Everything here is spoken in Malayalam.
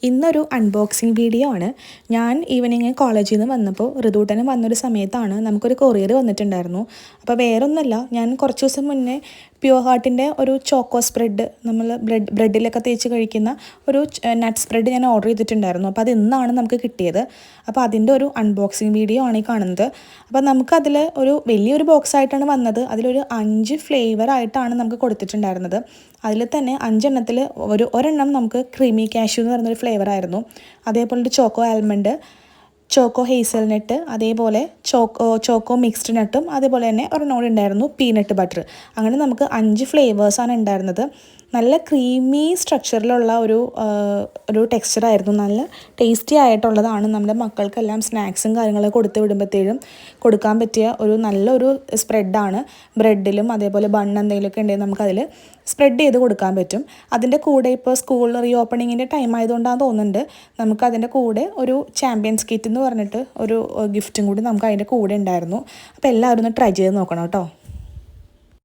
ഇന്നൊരു അൺബോക്സിങ് വീഡിയോ ആണ്. ഞാൻ ഈവനിങ് കോളേജിൽ നിന്ന് വന്നപ്പോൾ ഋതുട്ടനും വന്നൊരു സമയത്താണ് നമുക്കൊരു കൊറിയർ വന്നിട്ടുണ്ടായിരുന്നു. അപ്പോൾ വേറൊന്നുമല്ല, ഞാൻ കുറച്ച് ദിവസം മുന്നേ പ്യുവർ ഹാർട്ടിൻ്റെ ഒരു ചോക്കോ സ്പ്രെഡ്, നമ്മൾ ബ്രെഡിലൊക്കെ തേച്ച് കഴിക്കുന്ന ഒരു നട്ട് സ്പ്രെഡ് ഞാൻ ഓർഡർ ചെയ്തിട്ടുണ്ടായിരുന്നു. അപ്പോൾ അത് ഇന്നാണ് നമുക്ക് കിട്ടിയത്. അപ്പോൾ അതിൻ്റെ ഒരു അൺബോക്സിങ് വീഡിയോ ആണ് ഈ കാണുന്നത്. അപ്പോൾ നമുക്കതിൽ ഒരു വലിയൊരു ബോക്സ് ആയിട്ടാണ് വന്നത്. അതിലൊരു 5 ഫ്ലേവർ ആയിട്ടാണ് നമുക്ക് കൊടുത്തിട്ടുണ്ടായിരുന്നത്. അതിൽ തന്നെ 5 എണ്ണത്തിൽ ഒരെണ്ണം നമുക്ക് ക്രീമി കാഷ്യൂ എന്ന് പറയുന്നൊരു ഫ്ലേവർ ആയിരുന്നു. അതേപോലെ ഒരു ചോക്കോ ആൽമണ്ട്, ചോക്കോ ഹേസൽനട്ട്, അതേപോലെ ചോക്കോ മിക്സ്ഡ് നട്ടും, അതേപോലെ തന്നെ ഒരെണ്ണം ഉണ്ടായിരുന്നു പീനട്ട് ബട്ടർ. അങ്ങനെ നമുക്ക് 5 ഫ്ലേവേഴ്സാണ് ഉണ്ടായിരുന്നത്. നല്ല ക്രീമി സ്ട്രക്ചറിലുള്ള ഒരു ടെക്സ്ചറായിരുന്നു. നല്ല ടേസ്റ്റി ആയിട്ടുള്ളതാണ്. നമ്മുടെ മക്കൾക്കെല്ലാം സ്നാക്സും കാര്യങ്ങളൊക്കെ കൊടുത്ത് വിടുമ്പോഴത്തേഴും കൊടുക്കാൻ പറ്റിയ നല്ലൊരു സ്പ്രെഡാണ്. ബ്രെഡിലും അതേപോലെ ബൺ എന്തെങ്കിലുമൊക്കെ ഉണ്ടെങ്കിൽ നമുക്കതിൽ സ്പ്രെഡ് ചെയ്ത് കൊടുക്കാൻ പറ്റും. അതിൻ്റെ കൂടെ ഇപ്പോൾ സ്കൂൾ റീ ഓപ്പണിങ്ങിൻ്റെ ടൈം ആയതുകൊണ്ടാണ് തോന്നുന്നുണ്ട്, നമുക്കതിൻ്റെ കൂടെ ഒരു ചാമ്പ്യൻസ് കിറ്റ് എന്ന് പറഞ്ഞിട്ട് ഒരു ഗിഫ്റ്റും കൂടി നമുക്ക് അതിൻ്റെ കൂടെ ഉണ്ടായിരുന്നു. അപ്പോൾ എല്ലാവരും ഒന്ന് ട്രൈ ചെയ്ത് നോക്കണം കേട്ടോ.